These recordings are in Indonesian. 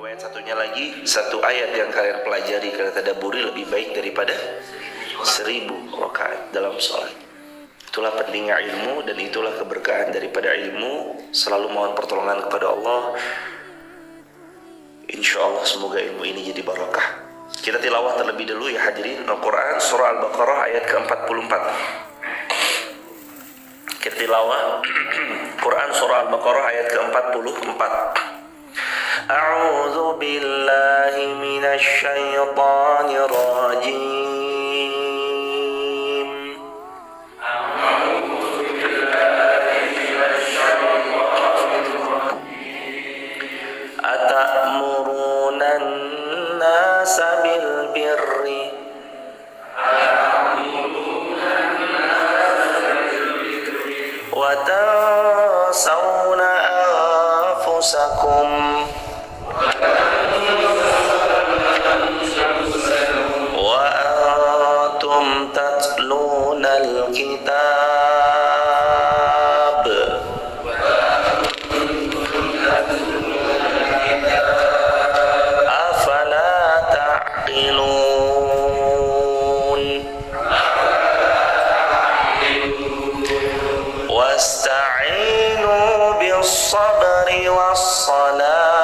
riwayat satunya lagi, satu ayat yang kalian pelajari, kalian tadabburi lebih baik daripada 1000 rakaat dalam sholat. Itulah pentingnya ilmu dan itulah keberkahan daripada ilmu. Selalu mohon pertolongan kepada Allah. Insya Allah semoga ilmu ini jadi barakah. Kita tilawah terlebih dulu ya hadirin Al-Quran surah Al-Baqarah ayat ke-44. Kita tilawah Quran surah Al-Baqarah ayat ke-44. A'udzu billahi minasy syaithanir rajim. A'udzu billahi minasy syaithanir rajim. Atamuruna an-nasa bil birri wa tansawna anfusakum wa antum tatluna al-kitab afala ta'qilun wasta'inu bis-sabri was-salah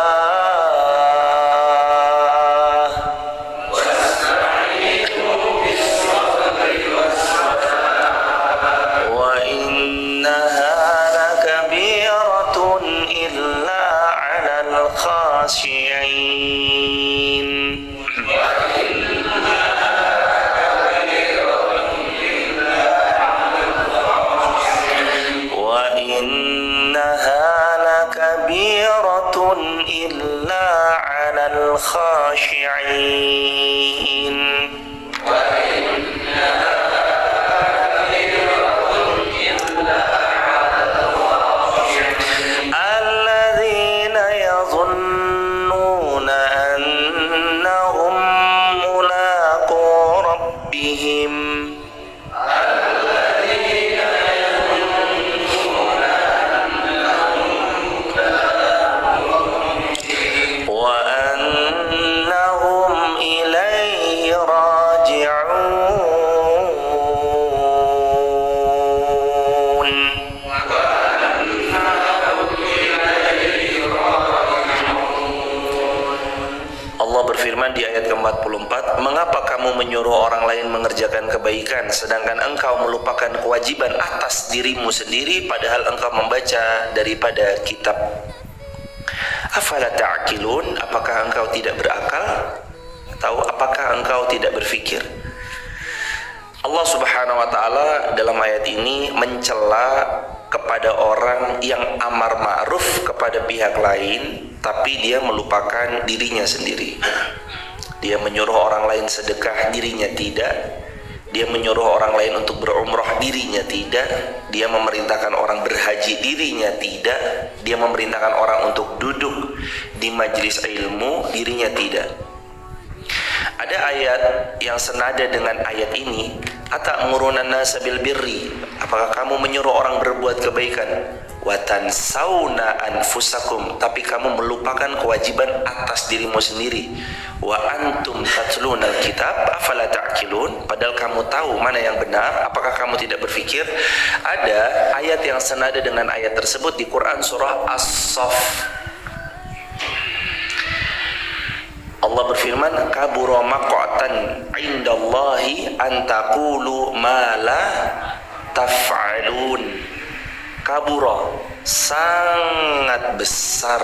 إلا على الخاشعين الذين يظنون أنهم ملاقو ربهم di ayat ke-44, mengapa kamu menyuruh orang lain mengerjakan kebaikan sedangkan engkau melupakan kewajiban atas dirimu sendiri padahal engkau membaca daripada kitab. Afala ta'qilun, apakah engkau tidak berakal? Atau apakah engkau tidak berfikir? Allah Subhanahu wa taala dalam ayat ini mencela kepada orang yang amar ma'ruf kepada pihak lain tapi dia melupakan dirinya sendiri. Dia menyuruh orang lain sedekah, dirinya tidak. Dia menyuruh orang lain untuk berumrah, dirinya tidak. Dia memerintahkan orang berhaji, dirinya tidak. Dia memerintahkan orang untuk duduk di majelis ilmu, dirinya tidak. Ada ayat yang senada dengan ayat ini, atamuruna an-nasa bil birri, apakah kamu menyuruh orang berbuat kebaikan, wa tansawna anfusakum, tapi kamu melupakan kewajiban atas dirimu sendiri, wa antum tatluna al-kitab afala ta'qilun, padahal kamu tahu mana yang benar, apakah kamu tidak berfikir? Ada ayat yang senada dengan ayat tersebut di Quran surah As-Saff. Allah berfirman, kabura maq'atan 'indallahi an taqulu ma la taf'alun. Kabura, sangat besar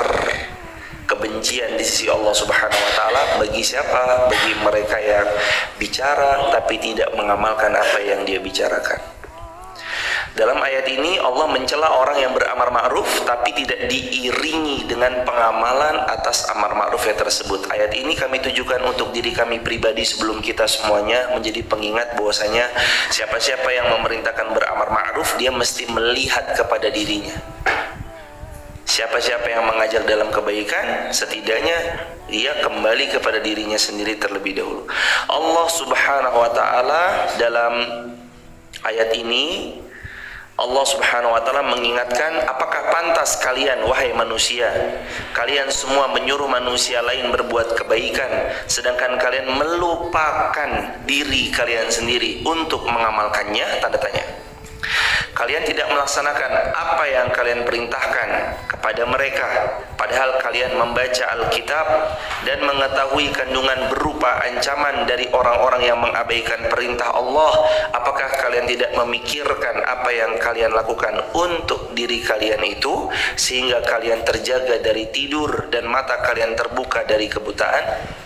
kebencian di sisi Allah Subhanahu wa taala bagi siapa? Bagi mereka yang bicara tapi tidak mengamalkan apa yang dia bicarakan. Dalam ayat ini Allah mencela orang yang beramar ma'ruf tapi tidak diiringi dengan pengamalan atas amar ma'rufnya tersebut. Ayat ini kami tujukan untuk diri kami pribadi sebelum kita semuanya menjadi pengingat bahwasanya siapa-siapa yang memerintahkan beramar ma'ruf dia mesti melihat kepada dirinya. Siapa-siapa yang mengajar dalam kebaikan setidaknya dia kembali kepada dirinya sendiri terlebih dahulu. Allah Subhanahu wa taala dalam ayat ini Allah Subhanahu wa taala mengingatkan, apakah pantas kalian wahai manusia, kalian semua menyuruh manusia lain berbuat kebaikan sedangkan kalian melupakan diri kalian sendiri untuk mengamalkannya? Tanda tanya. Kalian tidak melaksanakan apa yang kalian perintahkan kepada mereka, padahal kalian membaca Alkitab dan mengetahui kandungan berupa ancaman dari orang-orang yang mengabaikan perintah Allah. Apakah kalian tidak memikirkan apa yang kalian lakukan untuk diri kalian itu, sehingga kalian terjaga dari tidur dan mata kalian terbuka dari kebutaan?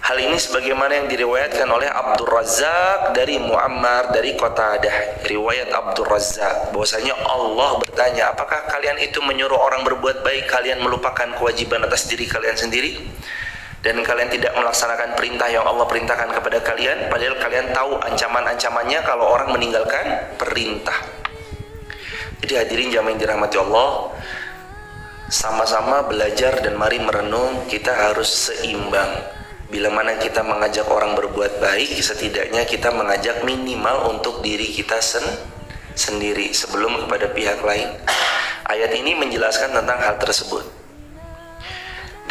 Hal ini sebagaimana yang diriwayatkan oleh Abdul Razzaq dari Muammar dari Qatadah. Riwayat Abdul Razzaq bahwasanya Allah bertanya, apakah kalian itu menyuruh orang berbuat baik, kalian melupakan kewajiban atas diri kalian sendiri, dan kalian tidak melaksanakan perintah yang Allah perintahkan kepada kalian, padahal kalian tahu ancaman-ancamannya kalau orang meninggalkan perintah. Jadi hadirin jamaah yang dirahmati Allah, sama-sama belajar dan mari merenung, kita harus seimbang. Bila mana kita mengajak orang berbuat baik, setidaknya kita mengajak minimal untuk diri kita sendiri sebelum kepada pihak lain. Ayat ini menjelaskan tentang hal tersebut.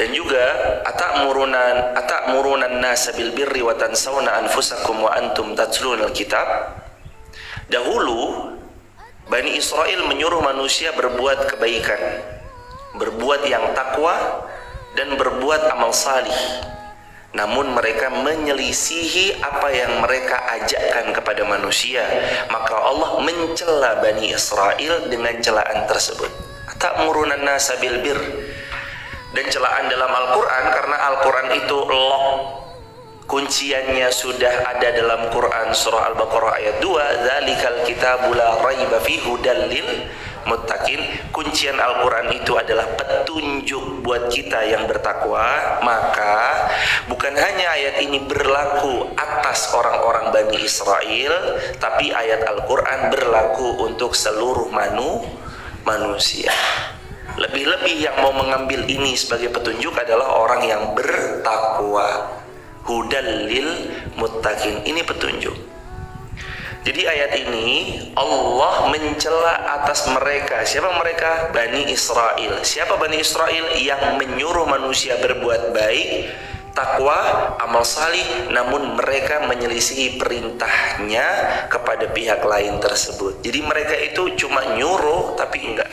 Dan juga atamuruna an-nasa bil birri wa tansawna anfusakum wa antum tatlunal kitab. Dahulu Bani Israel menyuruh manusia berbuat kebaikan, berbuat yang takwa dan berbuat amal salih. Namun mereka menyelisihi apa yang mereka ajakkan kepada manusia, maka Allah mencela Bani Israel dengan celaan tersebut. Ta'murunan nasa bil bir. Dan celaan dalam Al-Quran, karena Al-Quran itu lock, kunciannya sudah ada dalam Quran surah Al-Baqarah ayat 2, dzalikal kitabu la raiba fihi hudal lil muttaqin. Kuncian Al-Quran itu adalah petunjuk buat kita yang bertakwa. Maka bukan hanya ayat ini berlaku atas orang-orang Bani Israel, tapi ayat Al-Quran berlaku untuk seluruh manusia. Lebih-lebih yang mau mengambil ini sebagai petunjuk adalah orang yang bertakwa. Hudal lil muttaqin, ini petunjuk. Jadi ayat ini Allah mencela atas mereka. Siapa mereka? Bani Israel. Siapa Bani Israel? Yang menyuruh manusia berbuat baik, takwa, amal salih, namun mereka menyelisihi perintahnya kepada pihak lain tersebut. Jadi mereka itu cuma nyuruh tapi enggak.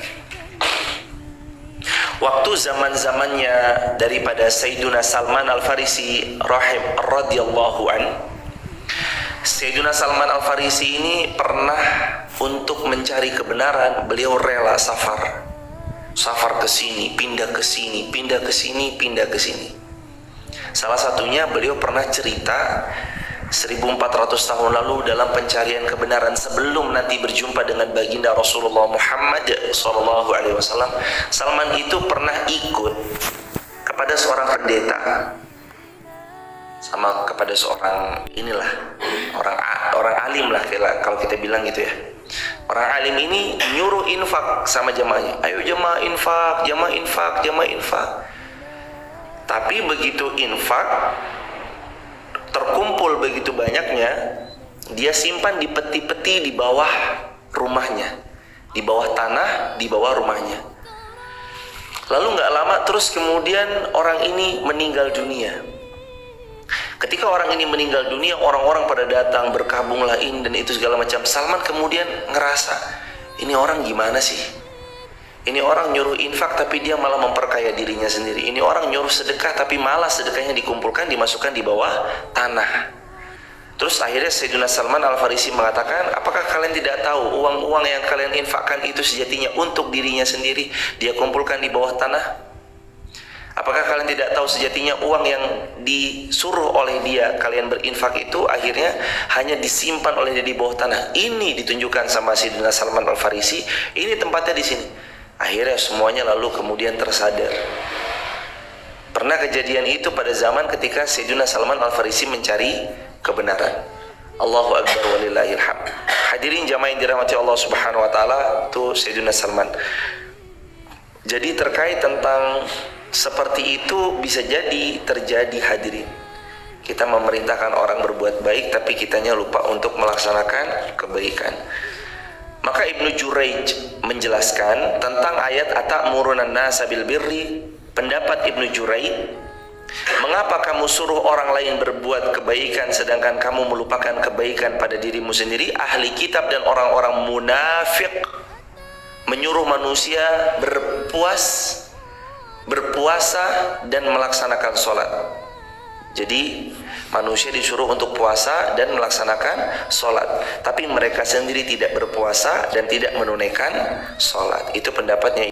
Waktu zaman-zamannya daripada Sayyiduna Salman Al-Farisi radhiyallahu an, Sayyiduna Salman Al-Farisi ini pernah untuk mencari kebenaran, beliau rela safar ke sini, pindah ke sini, pindah ke sini, pindah ke sini. Salah satunya beliau pernah cerita 1400 tahun lalu dalam pencarian kebenaran sebelum nanti berjumpa dengan baginda Rasulullah Muhammad SAW. Salman itu pernah ikut kepada seorang pendeta, sama kepada seorang orang alim lah kalau kita bilang gitu ya. Orang alim ini nyuruh infak sama jamaahnya, ayo jamaah infak, jamaah infak, jamaah infak. Tapi begitu infak terkumpul begitu banyaknya, dia simpan di peti-peti di bawah rumahnya, di bawah tanah, di bawah rumahnya. Lalu nggak lama terus kemudian orang ini meninggal dunia. Ketika orang ini meninggal dunia, orang-orang pada datang berkabunglah ini dan itu segala macam. Salman kemudian ngerasa, ini orang gimana sih? Ini orang nyuruh infak tapi dia malah memperkaya dirinya sendiri. Ini orang nyuruh sedekah tapi malah sedekahnya dikumpulkan, dimasukkan di bawah tanah. Terus akhirnya Sayyidina Salman Al-Farisi mengatakan, apakah kalian tidak tahu uang-uang yang kalian infakkan itu sejatinya untuk dirinya sendiri, dia kumpulkan di bawah tanah? Apakah kalian tidak tahu sejatinya uang yang disuruh oleh dia kalian berinfak itu akhirnya hanya disimpan oleh dia di bawah tanah? Ini ditunjukkan sama Sayyidina Salman Al-Farisi, ini tempatnya di sini. Akhirnya semuanya lalu kemudian tersadar. Pernah kejadian itu pada zaman ketika Sayyidina Salman Al-Farisi mencari kebenaran. Allahu Akbar walillahil hamd. Hadirin jamaah yang dirahmati Allah Subhanahu wa taala, itu Sayyidina Salman. Jadi terkait tentang seperti itu bisa jadi terjadi hadirin. Kita memerintahkan orang berbuat baik tapi kitanya lupa untuk melaksanakan kebaikan. Maka Ibnu Juraij menjelaskan tentang ayat atamuruna nasa bil birri. Pendapat Ibnu Juraij, mengapa kamu suruh orang lain berbuat kebaikan sedangkan kamu melupakan kebaikan pada dirimu sendiri? Ahli kitab dan orang-orang munafik menyuruh manusia berpuasa dan melaksanakan sholat. Jadi manusia disuruh untuk puasa dan melaksanakan sholat, tapi mereka sendiri tidak berpuasa dan tidak menunaikan sholat. Itu pendapatnya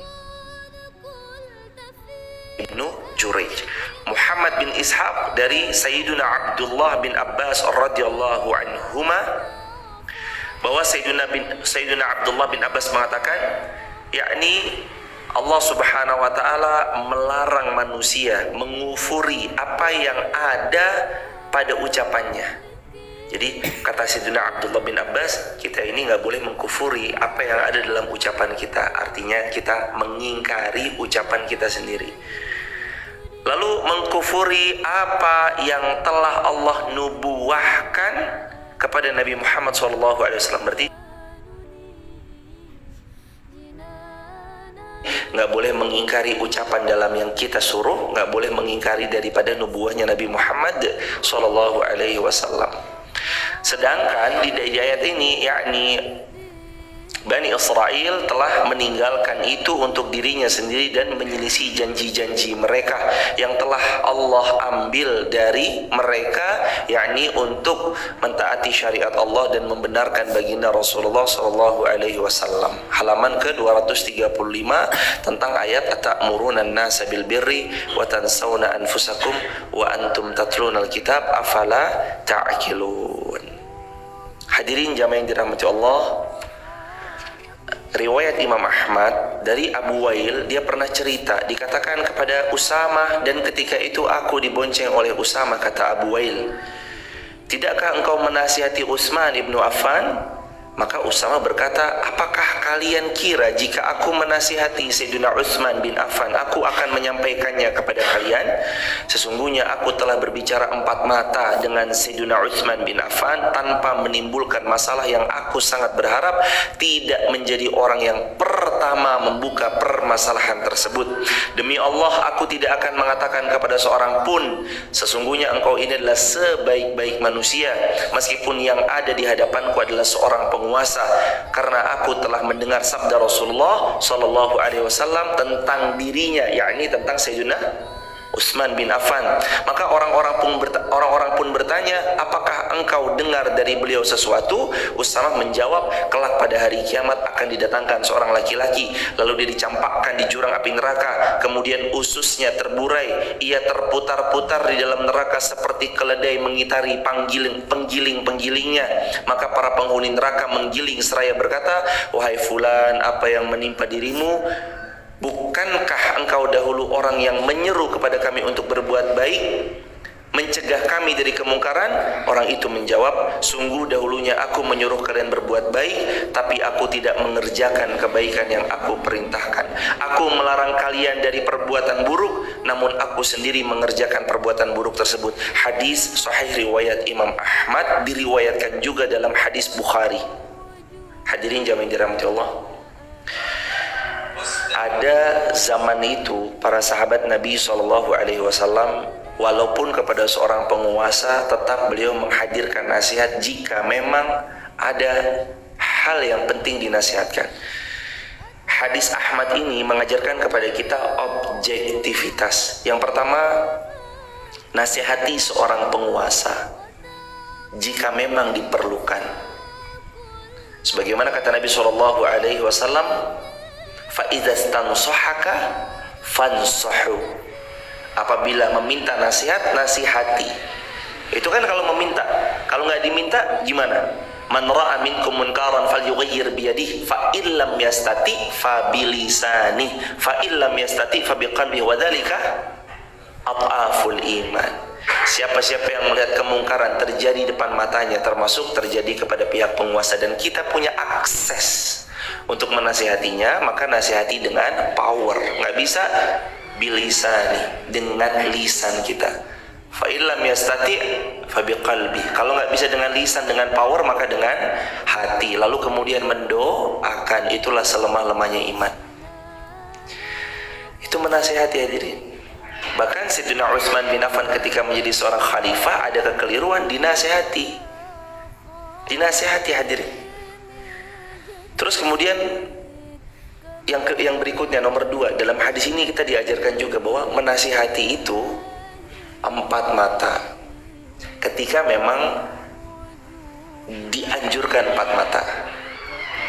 Ibnu Juraij. Muhammad bin Ishaq dari Sayyiduna Abdullah bin Abbas radhiyallahu anhuma, bahwa Sayyiduna Abdullah bin Abbas mengatakan, yakni Allah subhanahu wa ta'ala melarang manusia mengufuri apa yang ada pada ucapannya. Jadi kata Sayyidina Abdullah bin Abbas, kita ini nggak boleh mengkufuri apa yang ada dalam ucapan kita. Artinya kita mengingkari ucapan kita sendiri. Lalu mengkufuri apa yang telah Allah nubuwahkan kepada Nabi Muhammad SAW. Berarti nggak boleh mengingkari ucapan dalam yang kita suruh, nggak boleh mengingkari daripada nubuahnya Nabi Muhammad SAW. Sedangkan di ayat ini, yakni Bani Israel telah meninggalkan itu untuk dirinya sendiri dan menyelisih janji-janji mereka yang telah Allah ambil dari mereka, yakni untuk mentaati syariat Allah dan membenarkan baginda Rasulullah SAW. Halaman ke-235 tentang ayat atamuruna an-nasa bil birri wa tansawna anfusakum wa antum tatlunal kitab afala ta'qilun. Hadirin jamaah yang dirahmati Allah, riwayat Imam Ahmad dari Abu Wail, dia pernah cerita, dikatakan kepada Usamah, dan ketika itu aku dibonceng oleh Usamah, kata Abu Wail, tidakkah engkau menasihati Utsman ibnu Affan? Maka Usamah berkata, apakah kalian kira jika aku menasihati Sayyidina Utsman bin Affan, aku akan menyampaikannya kepada kalian? Sesungguhnya aku telah berbicara empat mata dengan Sayyidina Utsman bin Affan tanpa menimbulkan masalah yang aku sangat berharap tidak menjadi orang yang pertama membuka permasalahan tersebut. Demi Allah, aku tidak akan mengatakan kepada seorang pun, sesungguhnya engkau ini adalah sebaik-baik manusia, meskipun yang ada di hadapanku adalah seorang penguasa, karena aku telah mendengar sabda Rasulullah sallallahu alaihi wasallam tentang dirinya, yakni tentang Sayyidina Utsman bin Affan. Maka orang-orang pun bertanya, apakah engkau dengar dari beliau sesuatu? Usamah menjawab, kelak pada hari kiamat akan didatangkan seorang laki-laki, lalu dia dicampakkan di jurang api neraka, kemudian ususnya terburai, ia terputar-putar di dalam neraka seperti keledai mengitari penggiling-penggilingnya. Maka para penghuni neraka menggiling seraya berkata, wahai fulan, apa yang menimpa dirimu? Bukankah engkau dahulu orang yang menyeru kepada kami untuk berbuat baik, mencegah kami dari kemungkaran? Orang itu menjawab, sungguh dahulunya aku menyuruh kalian berbuat baik, tapi aku tidak mengerjakan kebaikan yang aku perintahkan. Aku melarang kalian dari perbuatan buruk, namun aku sendiri mengerjakan perbuatan buruk tersebut. Hadis sahih riwayat Imam Ahmad, diriwayatkan juga dalam hadis Bukhari. Hadirin jamaah yang dirahmati Allah, ada zaman itu para sahabat Nabi SAW, walaupun kepada seorang penguasa, tetap beliau menghadirkan nasihat jika memang ada hal yang penting dinasihatkan. Hadis Ahmad ini mengajarkan kepada kita objektivitas. Yang pertama, nasihati seorang penguasa jika memang diperlukan. Sebagaimana kata Nabi SAW, فَإِذَا اسْتَنْصَحَكَ فَانْصَحُ. Apabila meminta nasihat, nasihati. Itu kan kalau meminta. Kalau nggak diminta, gimana? Man ra'a minkum munkaran falyughayyir biyadihi fa illam yastati fa bilisanihi fa illam yastati fa biqalbihi wa dzalika adhaful iman. Siapa-siapa yang melihat kemungkaran terjadi depan matanya, termasuk terjadi kepada pihak penguasa, dan kita punya akses untuk menasihatinya, maka nasihati dengan power. Nggak bisa bilisani, dengan lisan kita. Fa illam yastati' fa biqalbi. Kalau nggak bisa dengan lisan, dengan power, maka dengan hati. Lalu kemudian mendoakan. Itulah selemah-lemahnya iman. Itu menasihati hadirin. Bahkan Sayyidina Utsman bin Affan ketika menjadi seorang khalifah ada kekeliruan, dinasihati hadirin. Terus kemudian yang berikutnya nomor 2, dalam hadis ini kita diajarkan juga bahwa menasihati itu 4 mata. Ketika memang dianjurkan 4 mata.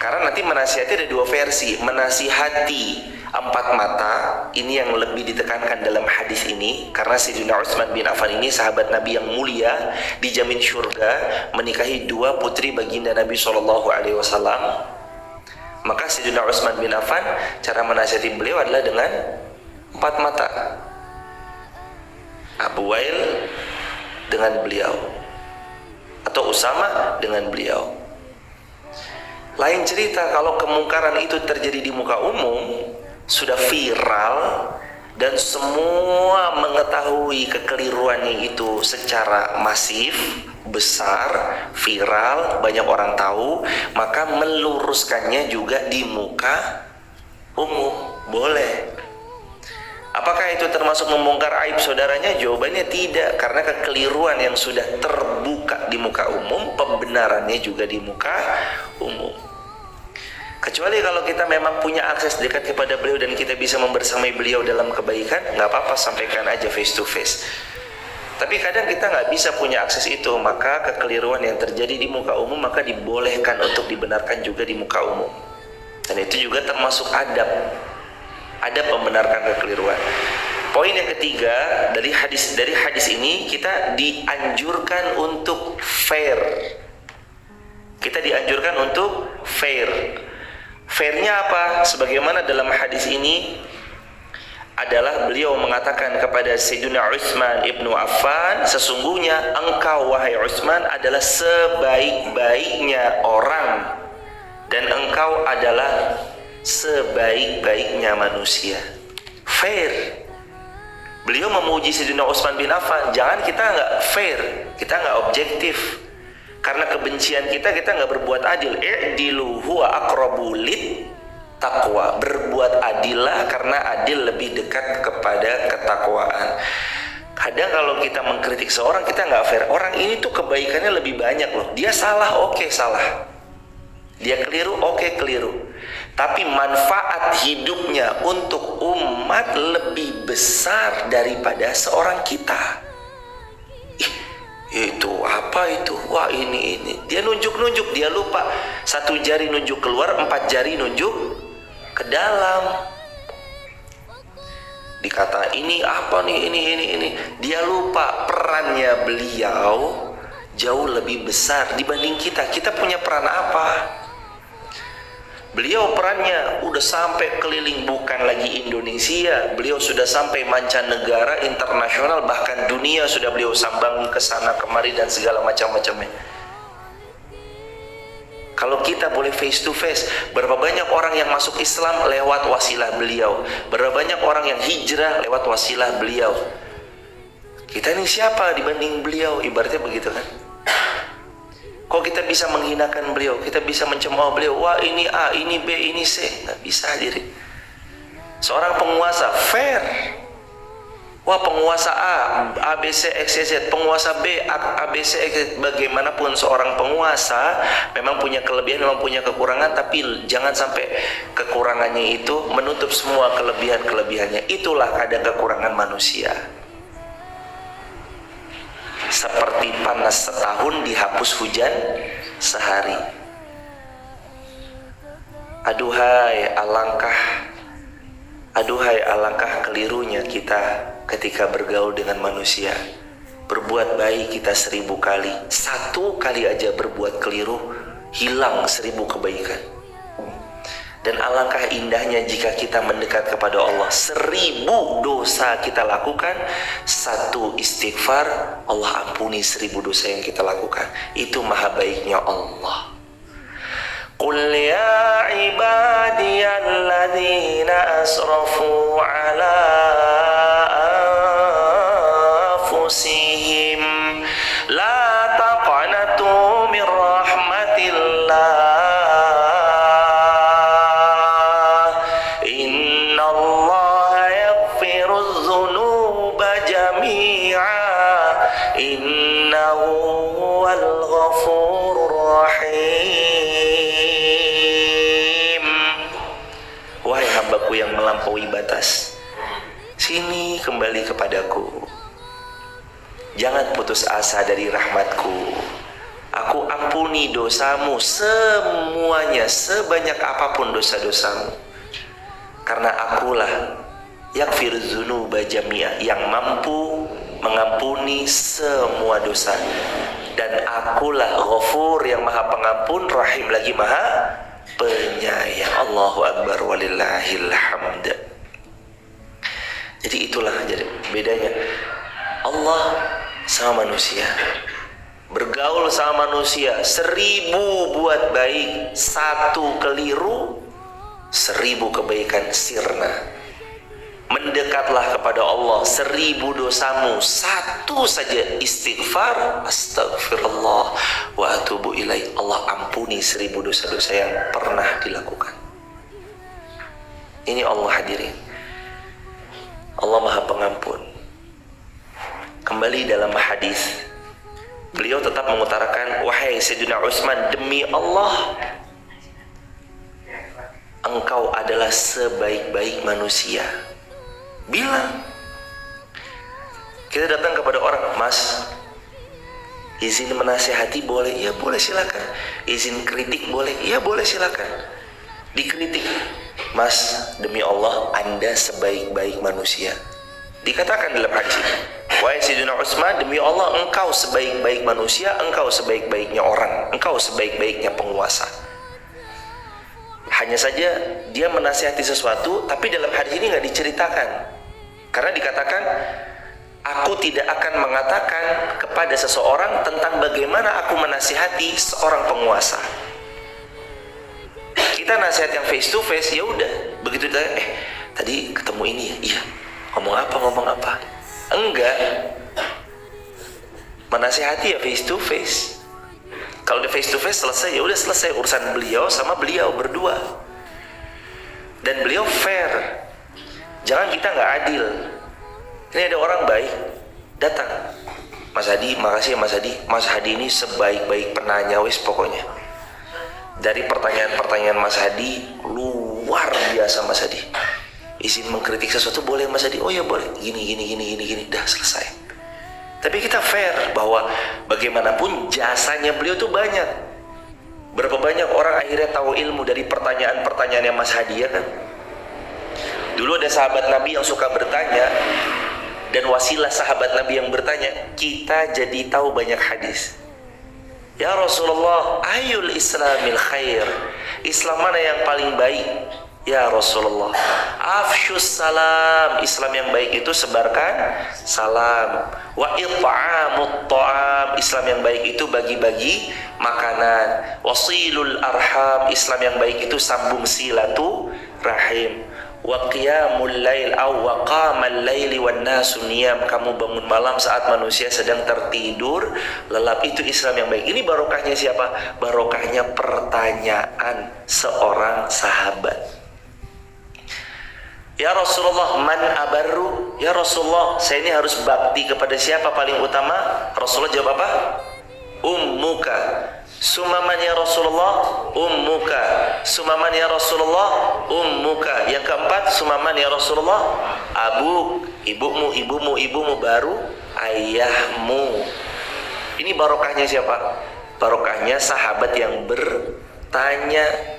Karena nanti menasihati ada 2 versi. Menasihati 4 mata, ini yang lebih ditekankan dalam hadis ini, karena Sayyidina Utsman bin Affan ini sahabat Nabi yang mulia, dijamin syurga, menikahi 2 putri baginda Nabi SAW. Maka Sayyidina Utsman bin Affan, cara menasihati beliau adalah dengan 4 mata. Abu Wail dengan beliau, atau Usama dengan beliau. Lain cerita kalau kemungkaran itu terjadi di muka umum, sudah viral dan semua mengetahui kekeliruannya itu secara masif, besar, viral, banyak orang tahu, maka meluruskannya juga di muka umum boleh. Apakah itu termasuk membongkar aib saudaranya? Jawabannya tidak, karena kekeliruan yang sudah terbuka di muka umum, pembenarannya juga di muka umum. Kecuali kalau kita memang punya akses dekat kepada beliau dan kita bisa membersamai beliau dalam kebaikan, nggak apa-apa, sampaikan aja face to face. Tapi kadang kita nggak bisa punya akses itu, maka kekeliruan yang terjadi di muka umum maka dibolehkan untuk dibenarkan juga di muka umum. Dan itu juga termasuk adab membenarkan kekeliruan. Poin yang ketiga dari hadis ini, kita dianjurkan untuk fair. Kita dianjurkan untuk fair. Fairnya apa? Sebagaimana dalam hadis ini adalah beliau mengatakan kepada Sayyidina Utsman ibnu Affan, sesungguhnya engkau wahai Utsman adalah sebaik-baiknya orang dan engkau adalah sebaik-baiknya manusia. Fair. Beliau memuji Sayyidina Utsman bin Affan. Jangan kita nggak fair, kita nggak objektif. Karena kebencian kita nggak berbuat adil. I'dilu huwa aqrabu lit taqwa. Berbuat adillah, karena adil lebih dekat kepada ketakwaan. Kadang kalau kita mengkritik seorang, kita nggak fair. Orang ini tuh kebaikannya lebih banyak loh. Dia salah, oke salah. Dia keliru, oke keliru. Tapi manfaat hidupnya untuk umat lebih besar daripada seorang kita. Itu apa itu? Wah ini. Dia nunjuk-nunjuk, dia lupa. 1 jari nunjuk keluar, 4 jari nunjuk ke dalam. Dikata ini apa nih, ini. Dia lupa perannya beliau jauh lebih besar dibanding kita. Kita punya peran apa? Beliau perannya udah sampai keliling, bukan lagi Indonesia. Beliau sudah sampai mancanegara, internasional, bahkan dunia sudah beliau sambangi ke sana kemari dan segala macam-macamnya. Kalau kita boleh face to face, berapa banyak orang yang masuk Islam lewat wasilah beliau, berapa banyak orang yang hijrah lewat wasilah beliau. Kita ini siapa dibanding beliau? Ibaratnya begitu kan. Kok kita bisa menghinakan beliau, kita bisa mencemooh beliau, wah ini A, ini B, ini C. Nggak bisa diri. Seorang penguasa fair. Wah penguasa A, B, C, X, Y, Z. Penguasa B, A, B, C, X, Z. Bagaimanapun seorang penguasa memang punya kelebihan, memang punya kekurangan, tapi jangan sampai kekurangannya itu menutup semua kelebihan-kelebihannya. Itulah kadang kekurangan manusia. Seperti panas setahun dihapus hujan sehari. Aduhai alangkah kelirunya kita ketika bergaul dengan manusia. Berbuat baik kita 1000 kali, 1 kali aja berbuat keliru, hilang 1000 kebaikan. Dan alangkah indahnya jika kita mendekat kepada Allah, 1000 dosa kita lakukan, 1 istighfar, Allah ampuni 1000 dosa yang kita lakukan. Itu maha baiknya Allah. Qul ya ibadiyalladzina asrafu ala anfusihim جميعا إنه هو الغفور الرحيم. Wahai hambaku yang melampaui batas, sini kembali kepadaku. Jangan putus asa dari rahmatku. Aku ampuni dosamu semuanya, sebanyak apapun dosa-dosamu. Karena akulah yaghfir dzunuba jami'a, yang mampu mengampuni semua dosa. Dan akulah Ghafur, yang maha pengampun, Rahim lagi maha penyayang. Allahu Akbar walillahil hamd. Jadi itulah jadi bedanya Allah sama manusia. Bergaul sama manusia, 1000 buat baik, 1 keliru, 1000 kebaikan sirna. Mendekatlah kepada Allah, 1000 dosamu, 1 saja istighfar, astagfirullah wa atubu ilaih, Allah ampuni 1000 dosa-dosa yang pernah dilakukan. Ini Allah hadirin, Allah maha pengampun. Kembali dalam hadis, beliau tetap mengutarakan, wahai Sayyidina Utsman, demi Allah, engkau adalah sebaik-baik manusia. Bilang, kita datang kepada orang, mas, izin menasihati boleh? Ya boleh, silakan. Izin kritik boleh? Ya boleh, silakan. Dikritik, mas, demi Allah, Anda sebaik-baik manusia. Dikatakan dalam hadis ini, wahai Sayyidina Utsman, demi Allah, engkau sebaik-baik manusia, engkau sebaik-baiknya orang, engkau sebaik-baiknya penguasa. Hanya saja dia menasihati sesuatu, tapi dalam hadis ini nggak diceritakan. Karena dikatakan, aku tidak akan mengatakan kepada seseorang tentang bagaimana aku menasihati seorang penguasa. Kita nasihat yang face to face, ya udah, begitu tadi ketemu ini ya, iya. Ngomong apa? Enggak. Menasihati ya face to face. Kalau di face to face selesai, ya udah selesai urusan beliau sama beliau berdua. Dan beliau fair. Jangan kita nggak adil. Ini ada orang baik datang, Mas Hadi, makasih ya Mas Hadi. Mas Hadi ini sebaik-baik penanya, wis pokoknya. Dari pertanyaan-pertanyaan Mas Hadi luar biasa Mas Hadi. Izin mengkritik sesuatu boleh Mas Hadi? Oh ya boleh. Gini, dah selesai. Tapi kita fair bahwa bagaimanapun jasanya beliau tuh banyak. Berapa banyak orang akhirnya tahu ilmu dari pertanyaan-pertanyaannya Mas Hadi, ya kan? Dulu ada sahabat Nabi yang suka bertanya, dan wasilah sahabat Nabi yang bertanya, kita jadi tahu banyak hadis. Ya Rasulullah, ayul islamil khair? Islam mana yang paling baik? Ya Rasulullah, afsyus salam. Islam yang baik itu sebarkan salam. Wa it'amut ta'am. Islam yang baik itu bagi-bagi makanan. Wasilul arham. Islam yang baik itu sambung silatu rahim. Wa qiyamul lail aw wa qamal laili wan nasu niyam. Kamu bangun malam saat manusia sedang tertidur lelap, itu Islam yang baik. Ini barokahnya siapa? Barokahnya pertanyaan seorang sahabat. Ya Rasulullah, man abarru? Ya Rasulullah, saya ini harus bakti kepada siapa paling utama? Rasulullah jawab apa? Ummuka. Sumaman ya Rasulullah? Ummuka. Sumaman ya Rasulullah? Ummuka. Yang keempat, sumaman ya Rasulullah? Abuk, ibumu, baru ayahmu. Ini barokahnya siapa? Barokahnya sahabat yang bertanya.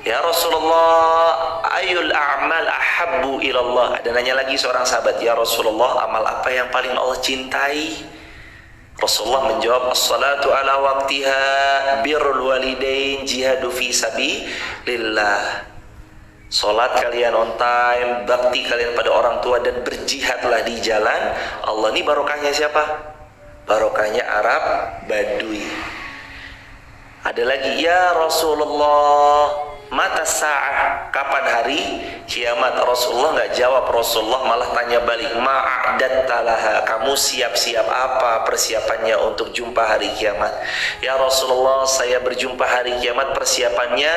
Ya Rasulullah, ayul a'mal ahabbu ilallah. Ada nanya lagi seorang sahabat, ya Rasulullah, amal apa yang paling Allah cintai? Rasulullah menjawab, as-salatu ala waqtiha, birrul walidain, jihadu fi sabilillah. Salat kalian on time, bakti kalian pada orang tua, dan berjihadlah di jalan Allah. Ini barokahnya siapa? Barokahnya Arab Badui. Ada lagi, ya Rasulullah, mata sa'ah, kapan hari kiamat? Rasulullah nggak jawab, Rasulullah malah tanya balik, ma'adattalaha, kamu siap-siap apa persiapannya untuk jumpa hari kiamat? Ya Rasulullah, saya berjumpa hari kiamat persiapannya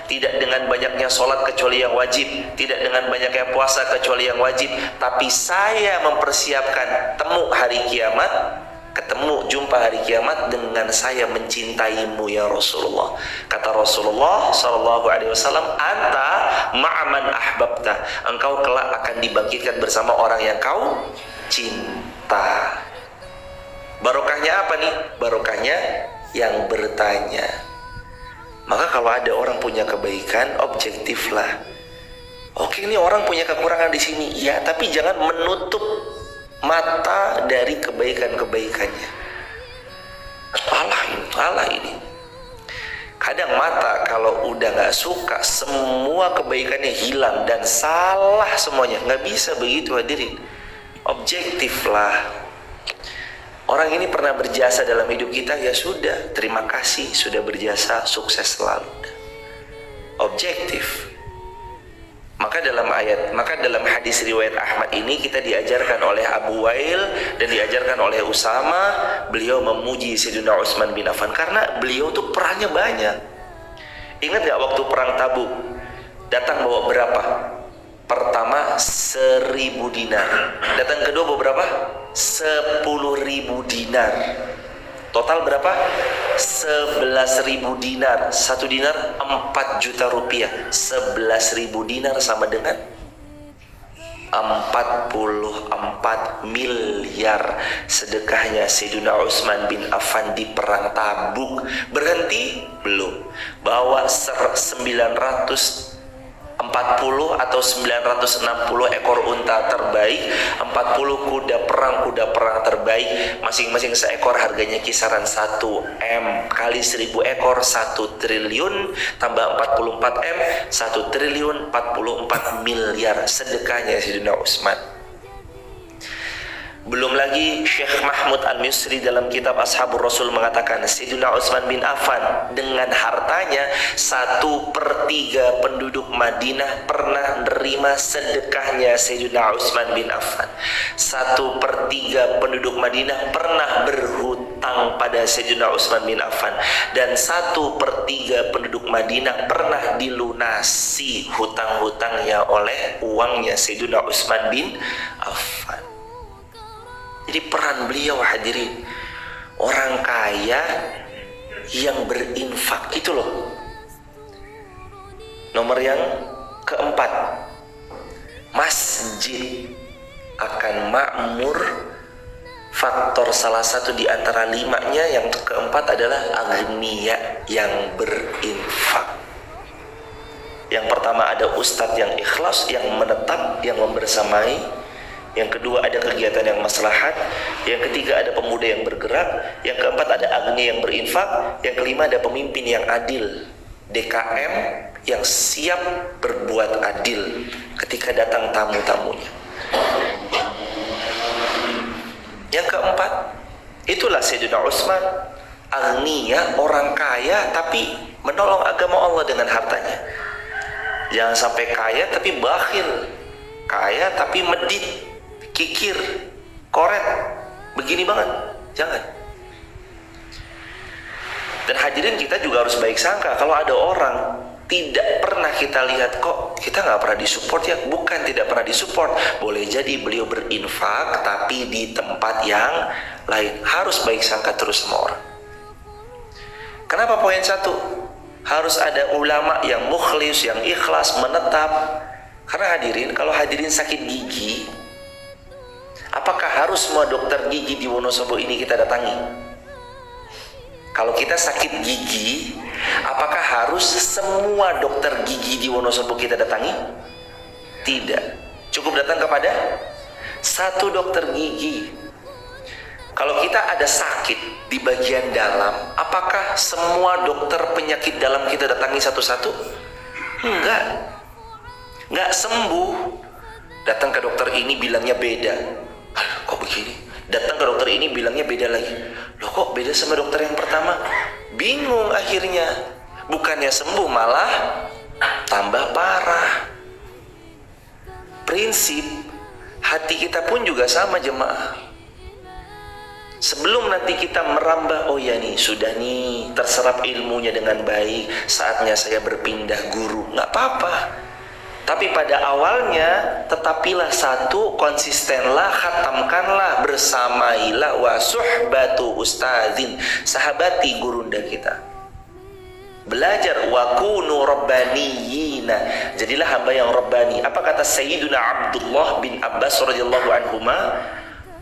tidak dengan banyaknya sholat kecuali yang wajib, tidak dengan banyaknya puasa kecuali yang wajib, tapi saya mempersiapkan temu hari kiamat, ketemu jumpa hari kiamat dengan saya mencintaimu ya Rasulullah. Kata Rasulullah sallallahu alaihi wasallam, anta ma'aman ahbabta, engkau kelak akan dibangkitkan bersama orang yang kau cinta. Barokahnya apa nih? Barokahnya yang bertanya. Maka kalau ada orang punya kebaikan, objektiflah. Oke, ini orang punya kekurangan di sini, ya, tapi jangan menutup mata dari kebaikan-kebaikannya. Alah ini. Kadang mata kalau udah nggak suka, semua kebaikannya hilang dan salah semuanya. Nggak bisa begitu hadirin. Objektif lah. Orang ini pernah berjasa dalam hidup kita, ya sudah, terima kasih sudah berjasa, sukses selalu. Objektif. Maka dalam hadis riwayat Ahmad ini kita diajarkan oleh Abu Wail dan diajarkan oleh Usama, beliau memuji Sayyidina Utsman bin Affan karena beliau tuh perannya banyak. Ingat gak waktu perang Tabuk datang bawa berapa? Pertama 1.000 dinar, datang kedua bawa berapa? 10.000 dinar. Total berapa? 11.000 dinar. 1 dinar 4 juta rupiah. 11.000 dinar sama dengan 44 miliar sedekahnya Sayyidina Utsman bin Affan di perang Tabuk. Berhenti? Belum. Bawa 940 atau 960 ekor unta terbaik, 40 kuda perang terbaik, masing-masing seekor harganya kisaran 1 M kali 1000 ekor 1 triliun tambah 44 M 1 triliun 44 miliar sedekahnya Sayyidina Utsman. Belum lagi Syekh Mahmud Al-Misri dalam kitab Ashabur Rasul mengatakan Sayyidina Utsman bin Affan dengan hartanya 1/3 penduduk Madinah pernah menerima sedekahnya Sayyidina Utsman bin Affan. 1/3 penduduk Madinah pernah berhutang pada Sayyidina Utsman bin Affan, dan 1/3 penduduk Madinah pernah dilunasi hutang-hutangnya oleh uangnya Sayyidina Utsman bin Affan. Jadi peran beliau hadirin, orang kaya yang berinfak itu loh. Nomor yang keempat, masjid akan makmur. Faktor salah satu di antara 5-nya yang keempat adalah agniya yang berinfak. Yang pertama ada ustadz yang ikhlas, yang menetap, yang membersamai. Yang kedua ada kegiatan yang maslahat. Yang ketiga ada pemuda yang bergerak. Yang keempat ada agni yang berinfak. Yang kelima ada pemimpin yang adil, DKM yang siap berbuat adil ketika datang tamu-tamunya. Yang keempat, itulah Sayyidina Utsman, agniya, orang kaya tapi menolong agama Allah dengan hartanya. Jangan sampai kaya tapi bakhil, kaya tapi medit, kikir, koret, begini banget, jangan. Dan hadirin, kita juga harus baik sangka. Kalau ada orang tidak pernah kita lihat, kok kita nggak pernah disupport ya, bukan tidak pernah disupport, boleh jadi beliau berinfak tapi di tempat yang lain. Harus baik sangka terus sama orang. Kenapa poin 1? Harus ada ulama yang mukhlis, yang ikhlas, menetap. Karena hadirin, kalau hadirin sakit gigi, apakah harus semua dokter gigi di Wonosobo ini kita datangi? Kalau kita sakit gigi, apakah harus semua dokter gigi di Wonosobo kita datangi? Tidak. Cukup datang kepada 1 dokter gigi. Kalau kita ada sakit di bagian dalam, apakah semua dokter penyakit dalam kita datangi satu-satu? Enggak. Enggak sembuh. Datang ke dokter ini bilangnya beda. Kok begini? Datang ke dokter ini bilangnya beda lagi. Loh, kok beda sama dokter yang pertama? Bingung akhirnya. Bukannya sembuh, malah tambah parah. Prinsip hati kita pun juga sama jemaah. Sebelum nanti kita merambah, oh ya nih, sudah nih terserap ilmunya dengan baik, saatnya saya berpindah guru, nggak apa-apa. Tapi pada awalnya tetapilah satu, konsistenlah, khatamkanlah, bersamailah, wa suhbatu ustadzin, sahabati gurunda kita. Belajar, wa kunu rabbaniyina, jadilah hamba yang rabbani. Apa kata Sayyiduna Abdullah bin Abbas radhiyallahu anhuma?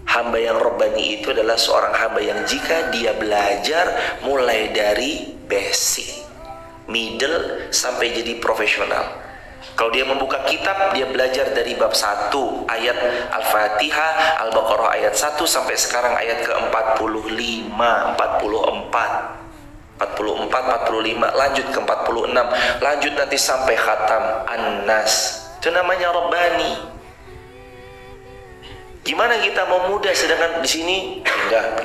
Hamba yang rabbani itu adalah seorang hamba yang jika dia belajar mulai dari basic, middle, sampai jadi profesional. Kalau dia membuka kitab, dia belajar dari bab 1 ayat Al-Fatihah, Al-Baqarah ayat 1 sampai sekarang ayat ke-45, 44, 45, lanjut ke 46, lanjut nanti sampai khatam An-Nas. Itu namanya Rabbani. Gimana kita mau mudah sedangkan di sini pindah,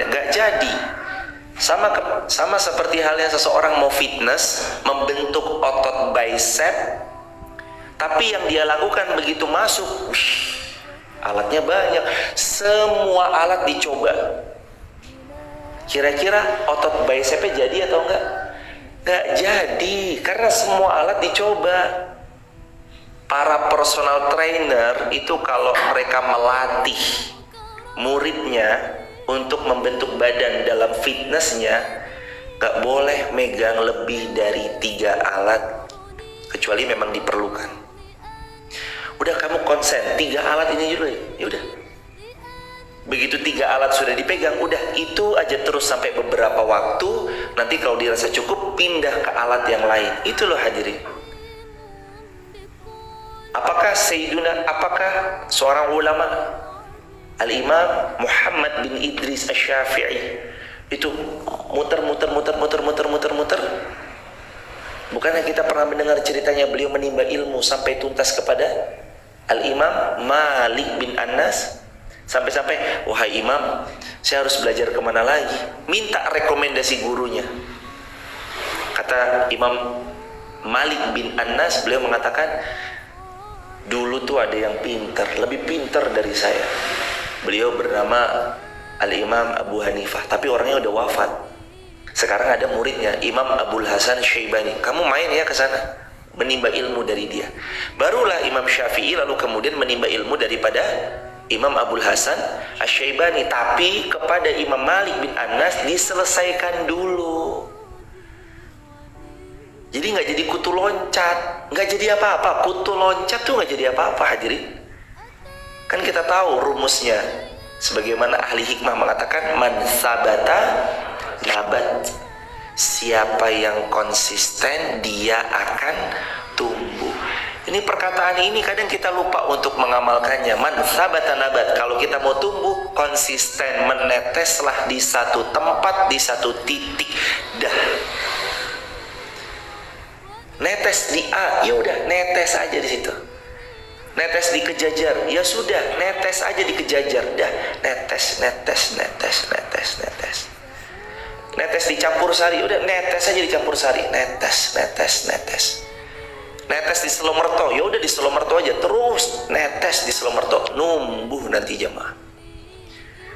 nggak jadi. Sama seperti halnya seseorang mau fitness, membentuk otot bicep, tapi yang dia lakukan begitu masuk, alatnya banyak, semua alat dicoba. Kira-kira otot bicepnya jadi atau enggak? Nggak jadi, karena semua alat dicoba. Para personal trainer itu kalau mereka melatih muridnya untuk membentuk badan dalam fitnessnya, gak boleh megang lebih dari 3 alat kecuali memang diperlukan. Udah, kamu konsen 3 alat ini dulu ya udah. Begitu 3 alat sudah dipegang, udah itu aja terus sampai beberapa waktu. Nanti kalau dirasa cukup, pindah ke alat yang lain. Itu loh hadirin. Apakah seorang ulama Al-Imam Muhammad bin Idris Asy-Syafi'i itu muter. Bukannya kita pernah mendengar ceritanya beliau menimba ilmu sampai tuntas kepada Al-Imam Malik bin Anas, sampai-sampai, wahai Imam, saya harus belajar kemana lagi? Minta rekomendasi gurunya. Kata Imam Malik bin Anas, beliau mengatakan, dulu tuh ada yang pintar, lebih pintar dari saya. Beliau bernama Al-Imam Abu Hanifah, tapi orangnya udah wafat. Sekarang ada muridnya, Imam Abul Hasan Syaibani. Kamu main ya ke sana, menimba ilmu dari dia. Barulah Imam Syafi'i lalu kemudian menimba ilmu daripada Imam Abul Hasan Asy-Syaibani. Tapi kepada Imam Malik bin Anas diselesaikan dulu. Jadi nggak jadi kutu loncat, nggak jadi apa-apa. Kutu loncat tuh nggak jadi apa-apa hadirin. Kan kita tahu rumusnya, sebagaimana ahli hikmah mengatakan, man sabata nabat. Siapa yang konsisten, dia akan tumbuh. Ini perkataan ini kadang kita lupa untuk mengamalkannya. Man sabata nabat. Kalau kita mau tumbuh, konsisten, meneteslah di satu tempat, di satu titik. Dah. Netes di A, ya udah netes aja di situ. Netes di Kejajar, ya sudah netes aja di Kejajar. Dah, netes. Netes di Campur Sari, udah netes aja di Campur Sari. Netes. Netes di Selomerto, ya udah di Selomerto aja terus netes di Selomerto. Numbuh nanti jemaah.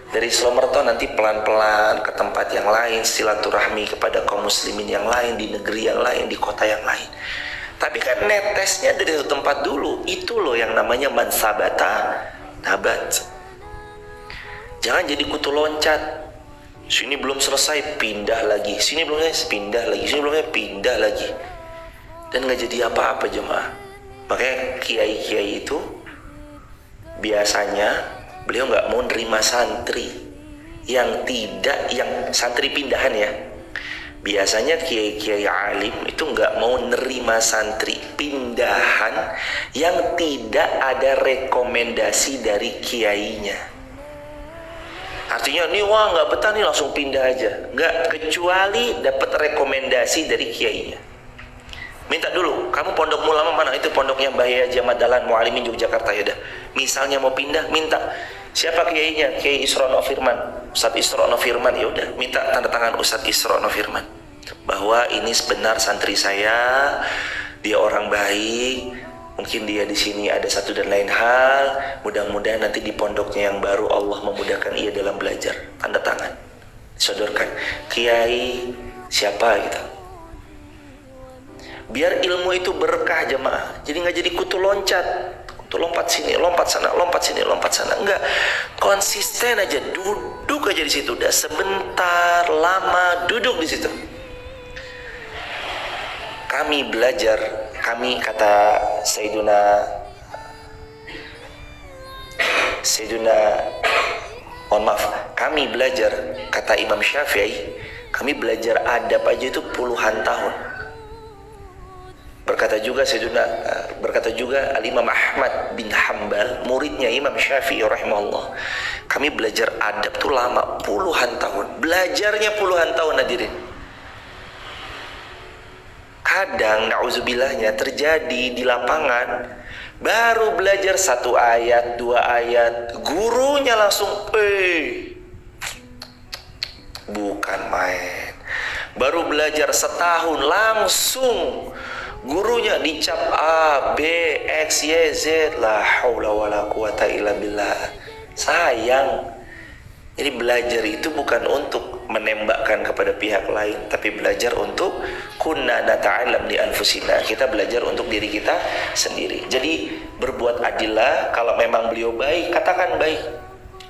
Dari Selomerto nanti pelan-pelan ke tempat yang lain, silaturahmi kepada kaum muslimin yang lain, di negeri yang lain, di kota yang lain. Tapi kan netesnya dari satu tempat dulu. Itu loh yang namanya man sabata nabat. Jangan jadi kutu loncat. Sini belum selesai, pindah lagi. Sini belum selesai, pindah lagi. Sini belum selesai, pindah lagi. Dan gak jadi apa-apa jemaah. Makanya kiai-kiai itu biasanya beliau nggak mau nerima santri yang santri pindahan ya. Biasanya kiai-kiai alim itu nggak mau nerima santri pindahan yang tidak ada rekomendasi dari kiainya. Artinya nih, wah nggak betah nih, langsung pindah aja. Nggak, kecuali dapat rekomendasi dari kiainya. Minta dulu, kamu pondok ulama mana? Itu pondoknya Mbah Haji Ahmad Dahlan Mualimin Yogyakarta. Ya udah, misalnya mau pindah, minta siapa kiainya? Kiai Isrono Firman, Ustadz Isrono Firman. Ya udah, minta tanda tangan Ustadz Isrono Firman bahwa ini sebenar santri saya dia orang baik, mungkin dia di sini ada satu dan lain hal, mudah-mudahan nanti di pondoknya yang baru Allah memudahkan ia dalam belajar. Tanda tangan, disodorkan, kiai siapa gitu. Biar ilmu itu berkah jemaah. Jadi nggak jadi kutu loncat, kutu lompat sini, lompat sana, lompat sini, lompat sana. Enggak, konsisten aja, duduk aja di situ. Udah sebentar, lama duduk di situ. Kami belajar, kami kata kami belajar, kata Imam Syafi'i, kami belajar adab aja itu puluhan tahun. Berkata juga Al-Imam Ahmad bin Hanbal, muridnya Imam Syafi'i rahimahullah, kami belajar adab tuh lama, puluhan tahun. Belajarnya puluhan tahun hadirin. Kadang na'udzubillahnya terjadi di lapangan, baru belajar 1 ayat, 2 ayat, gurunya langsung bukan main. Baru belajar setahun langsung gurunya dicap A, B, X, Y, Z. La haula wala quwata illa billah. Sayang. Jadi belajar itu bukan untuk menembakkan kepada pihak lain, tapi belajar untuk kunna nata'allam li anfusina. Kita belajar untuk diri kita sendiri. Jadi berbuat adillah. Kalau memang beliau baik, katakan baik.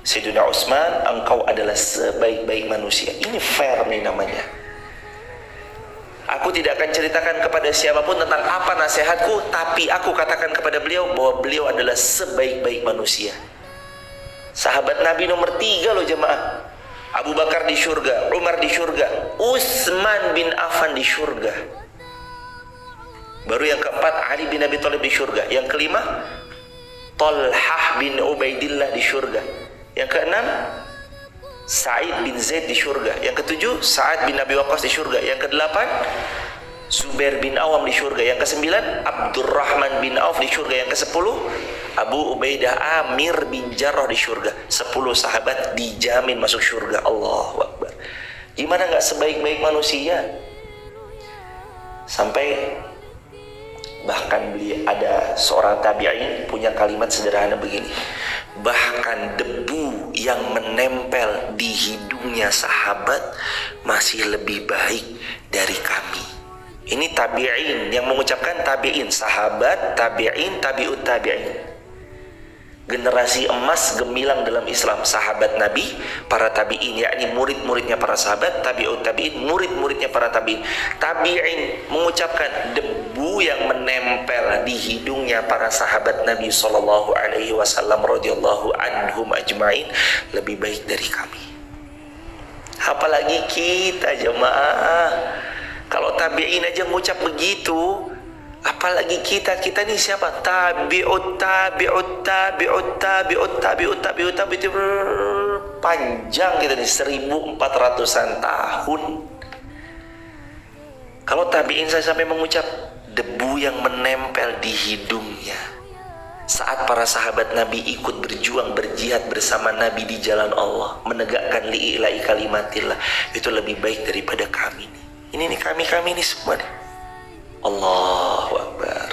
Sayyidina Utsman, engkau adalah sebaik-baik manusia. Ini fair nih namanya. Aku tidak akan ceritakan kepada siapapun tentang apa nasihatku, tapi aku katakan kepada beliau bahwa beliau adalah sebaik-baik manusia. Sahabat Nabi nomor 3 loh jemaah. Abu Bakar di surga, Umar di surga, Utsman bin Affan di surga. Baru yang keempat Ali bin Abi Thalib di surga. Yang kelima Talhah bin Ubaidillah di surga. Yang keenam Sa'id bin Zaid di surga. Yang ketujuh Sa'ad bin Abi Waqqas di surga. Yang kedelapan Zubair bin Awam di surga. Yang kesembilan Abdurrahman bin Auf di surga. Yang kesepuluh Abu Ubaidah Amir bin Jarrah di surga. 10 sahabat dijamin masuk surga. Allahu Akbar. Gimana nggak sebaik-baik manusia? Sampai bahkan ada seorang tabi'in punya kalimat sederhana begini. Bahkan debu yang menempel di hidungnya sahabat masih lebih baik dari kami. Ini tabi'in yang mengucapkan, tabi'in, sahabat, tabi'in, tabi'ut tabi'in. Generasi emas gemilang dalam Islam, sahabat Nabi, para tabi'in, yakni murid-muridnya para sahabat, tabi'ut tabi'in, murid-muridnya para tabi'in. Tabi'in mengucapkan debu yang menempel di hidungnya para sahabat Nabi sallallahu alaihi wasallam radhiyallahu anhum ajma'in lebih baik dari kami. Apalagi kita jemaah. Kalau tabi'in aja ngucap begitu, apalagi kita nih siapa? Tabi'ut panjang kita nih 1400-an tahun. Kalau tabi'in saya sampai mengucap debu yang menempel di hidungnya saat para sahabat Nabi ikut berjuang berjihad bersama Nabi di jalan Allah, menegakkan li'ila'i kalimatillah, itu lebih baik daripada kami nih. Ini nih kami nih semua nih. Allahu Akbar.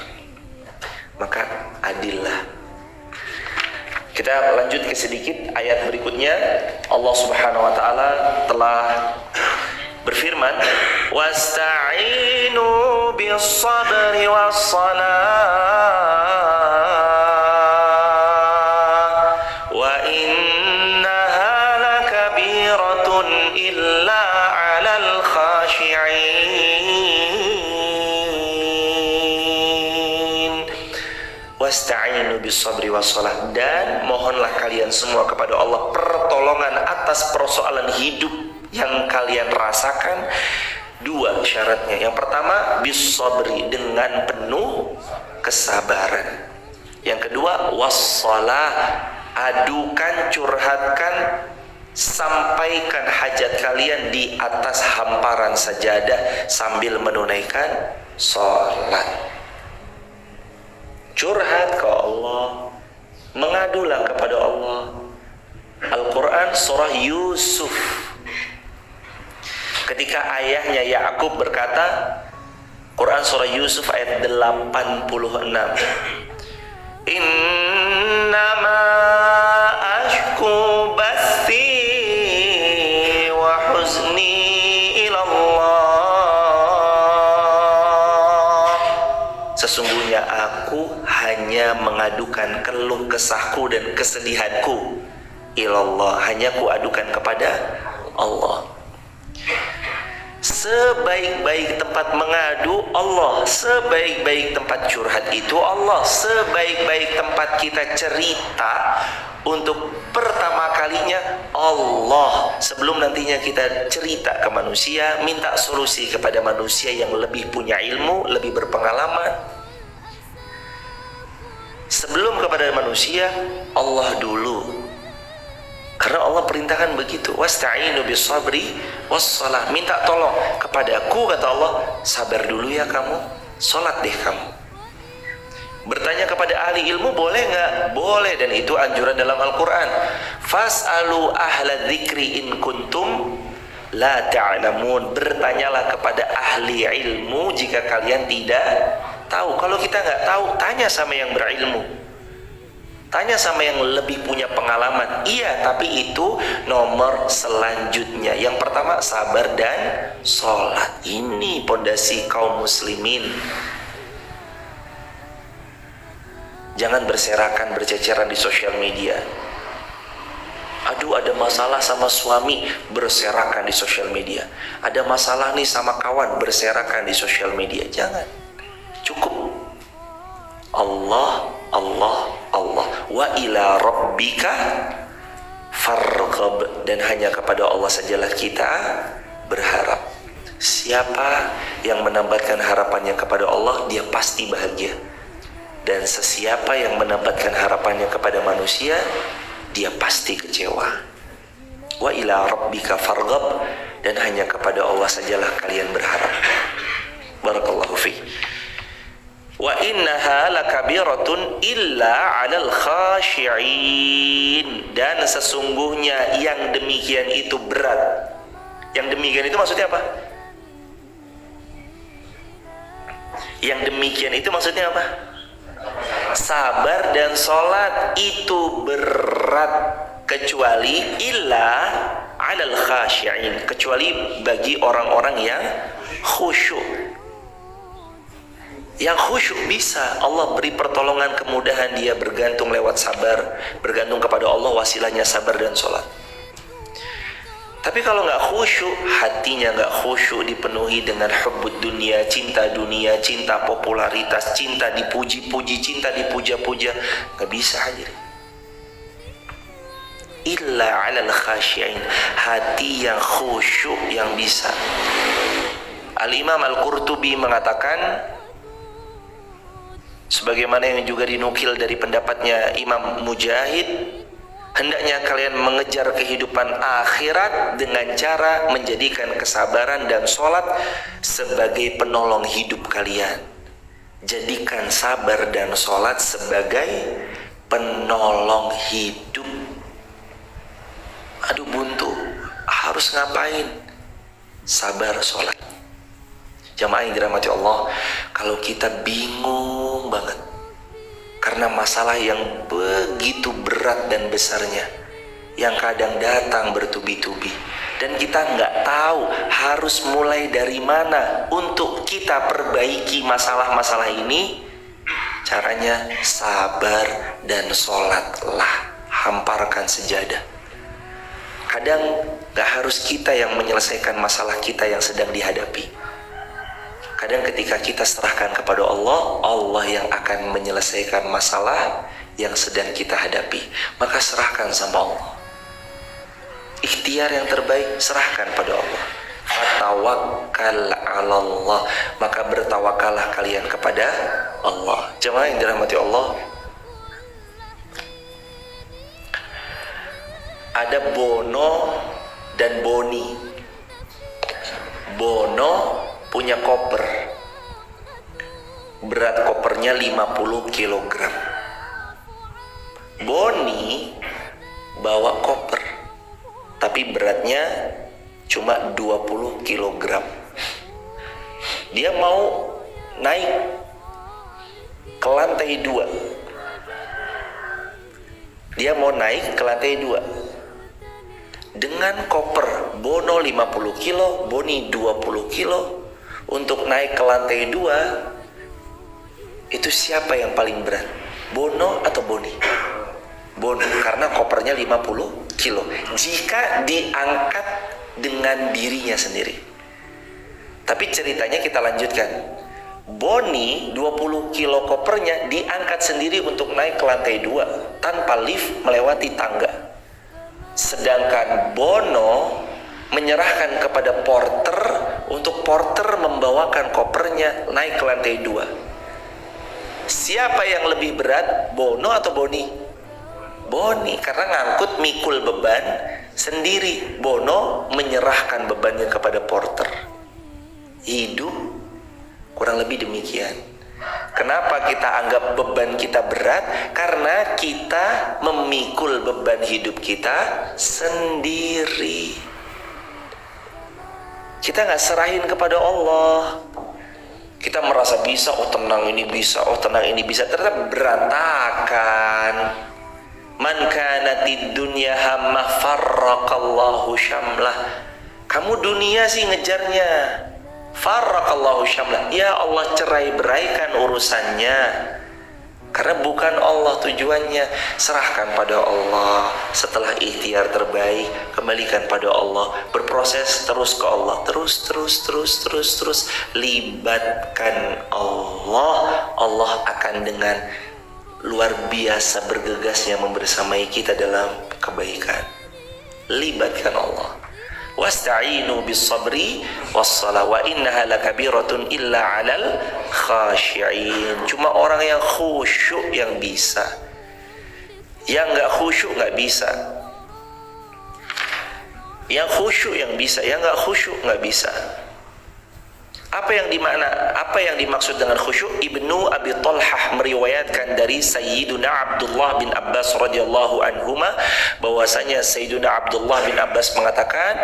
Maka adillah. Kita lanjut ke sedikit ayat berikutnya. Allah Subhanahu wa taala telah berfirman, wasta'inu bis-sabri was-salah wa innaha lakabiratun illa 'alal khashi'in. Wasta'inu bis-sabri was-salah, dan mohonlah kalian semua kepada Allah pertolongan atas persoalan hidup yang kalian rasakan. 2 syaratnya. Yang pertama bis-sabri, dengan penuh kesabaran. Yang kedua was-salah, adukan, curhatkan, sampaikan hajat kalian di atas hamparan sajadah sambil menunaikan sholat. Curhat ke Allah, mengadulah kepada Allah. Al-Quran surah Yusuf, ketika ayahnya Ya'qub berkata, Quran surah Yusuf ayat 86. Innama ashku bathi wa huzni ilallah. Sesungguhnya aku hanya mengadukan keluh kesahku dan kesedihanku ilallah, hanya ku adukan kepada Allah. Sebaik-baik tempat mengadu Allah, sebaik-baik tempat curhat itu Allah, sebaik-baik tempat kita cerita untuk pertama kalinya Allah, sebelum nantinya kita cerita ke manusia, minta solusi kepada manusia yang lebih punya ilmu, lebih berpengalaman. Sebelum kepada manusia, Allah dulu. Karena Allah perintahkan begitu, wasta'inu bis-sabri was-shalah, minta tolong kepadaku, kata Allah, sabar dulu ya kamu, salat deh kamu. Bertanya kepada ahli ilmu boleh nggak? Boleh, dan itu anjuran dalam Al-Quran. Fas'alu ahla dzikri in kuntum la ta'lamun. Bertanyalah kepada ahli ilmu jika kalian tidak tahu. Kalau kita nggak tahu, tanya sama yang berilmu. Tanya sama yang lebih punya pengalaman. Iya, tapi itu nomor selanjutnya. Yang pertama sabar dan sholat. Ini pondasi kaum muslimin. Jangan berserakan, berceceran di sosial media. Aduh, ada masalah sama suami, berserakan di sosial media. Ada masalah nih sama kawan, berserakan di sosial media. Jangan. Cukup. Allah, Allah, Allah. Wa ila rabbika farghab, dan hanya kepada Allah sajalah kita berharap. Siapa yang menambatkan harapannya kepada Allah, dia pasti bahagia. Dan sesiapa yang menambatkan harapannya kepada manusia, dia pasti kecewa. Wa ila rabbika farghab, dan hanya kepada Allah sajalah kalian berharap. Barakallahu fiik. Wa innaha lakabiratun illa 'alal khashi'in, dan sesungguhnya yang demikian itu berat. Yang demikian itu maksudnya apa? Yang demikian itu maksudnya apa? Sabar dan sholat itu berat, kecuali illa 'alal khashi'in, kecuali bagi orang-orang yang khusyuk. Yang khusyuk bisa Allah beri pertolongan, kemudahan, dia bergantung lewat sabar, bergantung kepada Allah, wasilahnya sabar dan sholat. Tapi kalau nggak khusyuk, hatinya nggak khusyuk, dipenuhi dengan hubbud dunia, cinta popularitas, cinta dipuji-puji, cinta dipuja-puja, nggak bisa hadir. Illa 'alal khasyi'in, hati yang khusyuk yang bisa. Al-Imam Al-Qurtubi mengatakan, sebagaimana yang juga dinukil dari pendapatnya Imam Mujahid, hendaknya kalian mengejar kehidupan akhirat dengan cara menjadikan kesabaran dan sholat sebagai penolong hidup kalian. Jadikan sabar dan sholat sebagai penolong hidup. Aduh buntu, harus ngapain? Sabar, sholat. Jamaah yang dirahmati Allah, kalau kita bingung banget karena masalah yang begitu berat dan besarnya, yang kadang datang bertubi-tubi, dan kita nggak tahu harus mulai dari mana untuk kita perbaiki masalah-masalah ini, caranya sabar dan sholatlah. Hamparkan sejadah. Kadang nggak harus kita yang menyelesaikan masalah kita yang sedang dihadapi. Kadang ketika kita serahkan kepada Allah, Allah yang akan menyelesaikan masalah yang sedang kita hadapi. Maka serahkan sama Allah. Ikhtiar yang terbaik serahkan pada Allah. Fatawakkal 'ala Allah, maka bertawakallah kalian kepada Allah. Jemaah yang dirahmati Allah, ada Bono dan Boni. Bono punya koper, berat kopernya 50 kg. Boni bawa koper, tapi beratnya cuma 20 kg. Dia mau naik ke lantai 2. Dia mau naik ke lantai 2 dengan koper Bono 50 kilo, Boni 20 kilo untuk naik ke lantai 2. Itu siapa yang paling berat? Bono atau Boni? Bono, karena kopernya 50 kilo jika diangkat dengan dirinya sendiri. Tapi ceritanya kita lanjutkan. Boni 20 kilo kopernya diangkat sendiri untuk naik ke lantai 2 tanpa lift melewati tangga. Sedangkan Bono menyerahkan kepada porter untuk porter membawakan kopernya naik ke lantai 2. Siapa yang lebih berat, Bono atau Boni? Boni, karena ngangkut mikul beban sendiri. Bono menyerahkan bebannya kepada porter. Hidup kurang lebih demikian. Kenapa kita anggap beban kita berat? Karena kita memikul beban hidup kita sendiri. Kita nggak serahin kepada Allah. Kita merasa bisa, oh tenang ini bisa, oh tenang ini bisa. Ternyata berantakan. Man kanatid dunya hammah farraqallahu syamlah. Kamu dunia sih ngejarnya, farraqallahu syamlah, ya Allah cerai beraikan urusannya. Karena bukan Allah tujuannya. Serahkan pada Allah. Setelah ikhtiar terbaik, kembalikan pada Allah. Berproses terus ke Allah. Terus libatkan Allah. Allah akan dengan luar biasa bergegasnya membersamai kita dalam kebaikan. Libatkan Allah. Wasta'inu bis-sabri was-salah wa innaha lakabiratun illa 'alal khashi'in. Cuma orang yang khusyuk yang bisa. Yang enggak khusyuk enggak bisa. Yang khusyuk yang bisa, yang enggak khusyuk enggak bisa. Apa yang dimaksud dengan khusyuk? Ibnu Abi Talhah meriwayatkan dari Sayyiduna Abdullah bin Abbas radhiyallahu anhuma bahwasanya Sayyiduna Abdullah bin Abbas mengatakan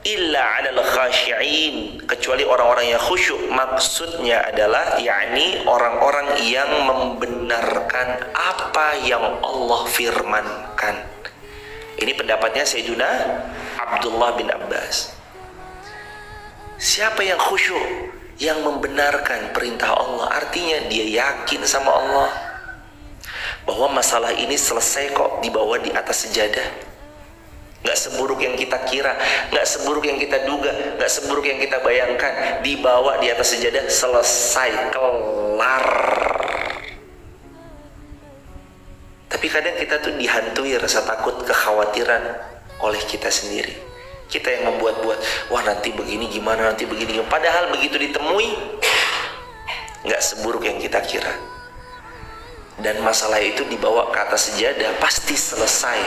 illa 'alal khashi'in, kecuali orang-orang yang khusyuk. Maksudnya adalah yakni orang-orang yang membenarkan apa yang Allah firmankan. Ini pendapatnya Sayyiduna Abdullah bin Abbas. Siapa yang khusyuk? Yang membenarkan perintah Allah. Artinya dia yakin sama Allah bahwa masalah ini selesai kok, dibawa di atas sejadah. Gak seburuk yang kita kira, gak seburuk yang kita duga, gak seburuk yang kita bayangkan. Dibawa di atas sejadah, selesai, kelar. Tapi kadang kita tuh dihantui rasa takut, kekhawatiran oleh kita sendiri. Kita yang membuat-buat, wah nanti begini gimana, nanti begini gimana. Padahal begitu ditemui, nggak seburuk yang kita kira. Dan masalah itu dibawa ke atas sejadah, pasti selesai.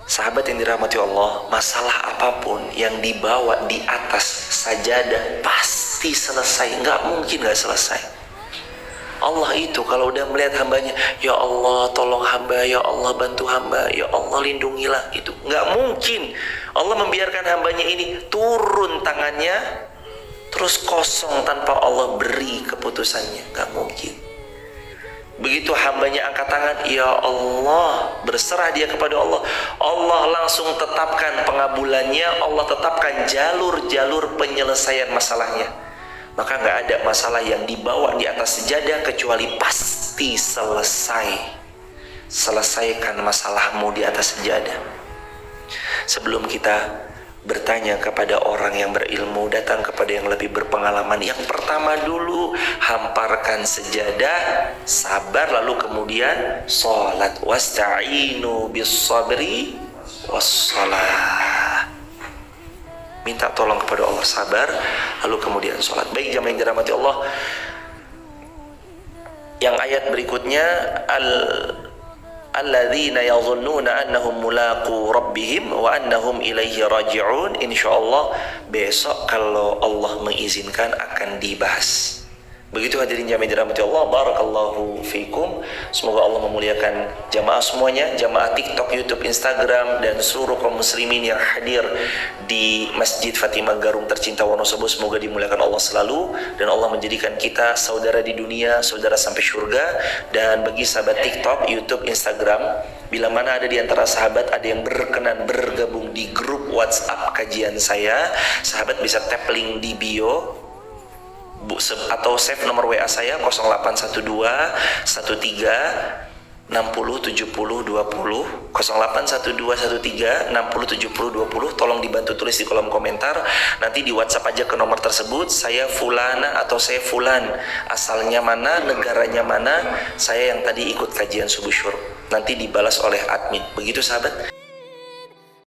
Sahabat yang dirahmati Allah, masalah apapun yang dibawa di atas sajadah pasti selesai. Nggak mungkin nggak selesai. Allah itu kalau udah melihat hambanya, ya Allah tolong hamba, ya Allah bantu hamba, ya Allah lindungilah, itu nggak mungkin Allah membiarkan hambanya ini turun tangannya terus kosong tanpa Allah beri keputusannya. Nggak mungkin. Begitu hambanya angkat tangan, ya Allah, berserah dia kepada Allah, Allah langsung tetapkan pengabulannya, Allah tetapkan jalur-jalur penyelesaian masalahnya. Maka nggak ada masalah yang dibawa di atas sejadah kecuali pasti selesai. Selesaikan masalahmu di atas sejadah. Sebelum kita bertanya kepada orang yang berilmu, datang kepada yang lebih berpengalaman. Yang pertama dulu, hamparkan sejadah, sabar, lalu kemudian sholat. Wasta'inu bis-sabri was-salah. Minta tolong kepada Allah, sabar, lalu kemudian sholat. Baik jamaah yang dirahmati Allah, yang ayat berikutnya, alladzina yadhunnuna annahum mulaqu rabbihim wa annahum ilaihi raji'un. Insyaallah besok kalau Allah mengizinkan akan dibahas. Begitu hadirin jamaah dirahmati Allah, barakallahu fikum. Semoga Allah memuliakan jamaah semuanya, jamaah TikTok, YouTube, Instagram, dan seluruh kaum muslimin yang hadir di Masjid Fatimah Garung tercinta Wonosobo. Semoga dimuliakan Allah selalu, dan Allah menjadikan kita saudara di dunia, saudara sampai surga. Dan bagi sahabat TikTok, YouTube, Instagram, bila mana ada di antara sahabat ada yang berkenan bergabung di grup WhatsApp kajian saya, sahabat bisa tap link di bio atau save nomor WA saya 0812 13 60 70 20 0812 13 60 70 20. Tolong dibantu tulis di kolom komentar. Nanti di WhatsApp aja ke nomor tersebut, saya fulana atau saya fulan, asalnya mana, negaranya mana, saya yang tadi ikut kajian subuh syur. Nanti dibalas oleh admin. Begitu sahabat.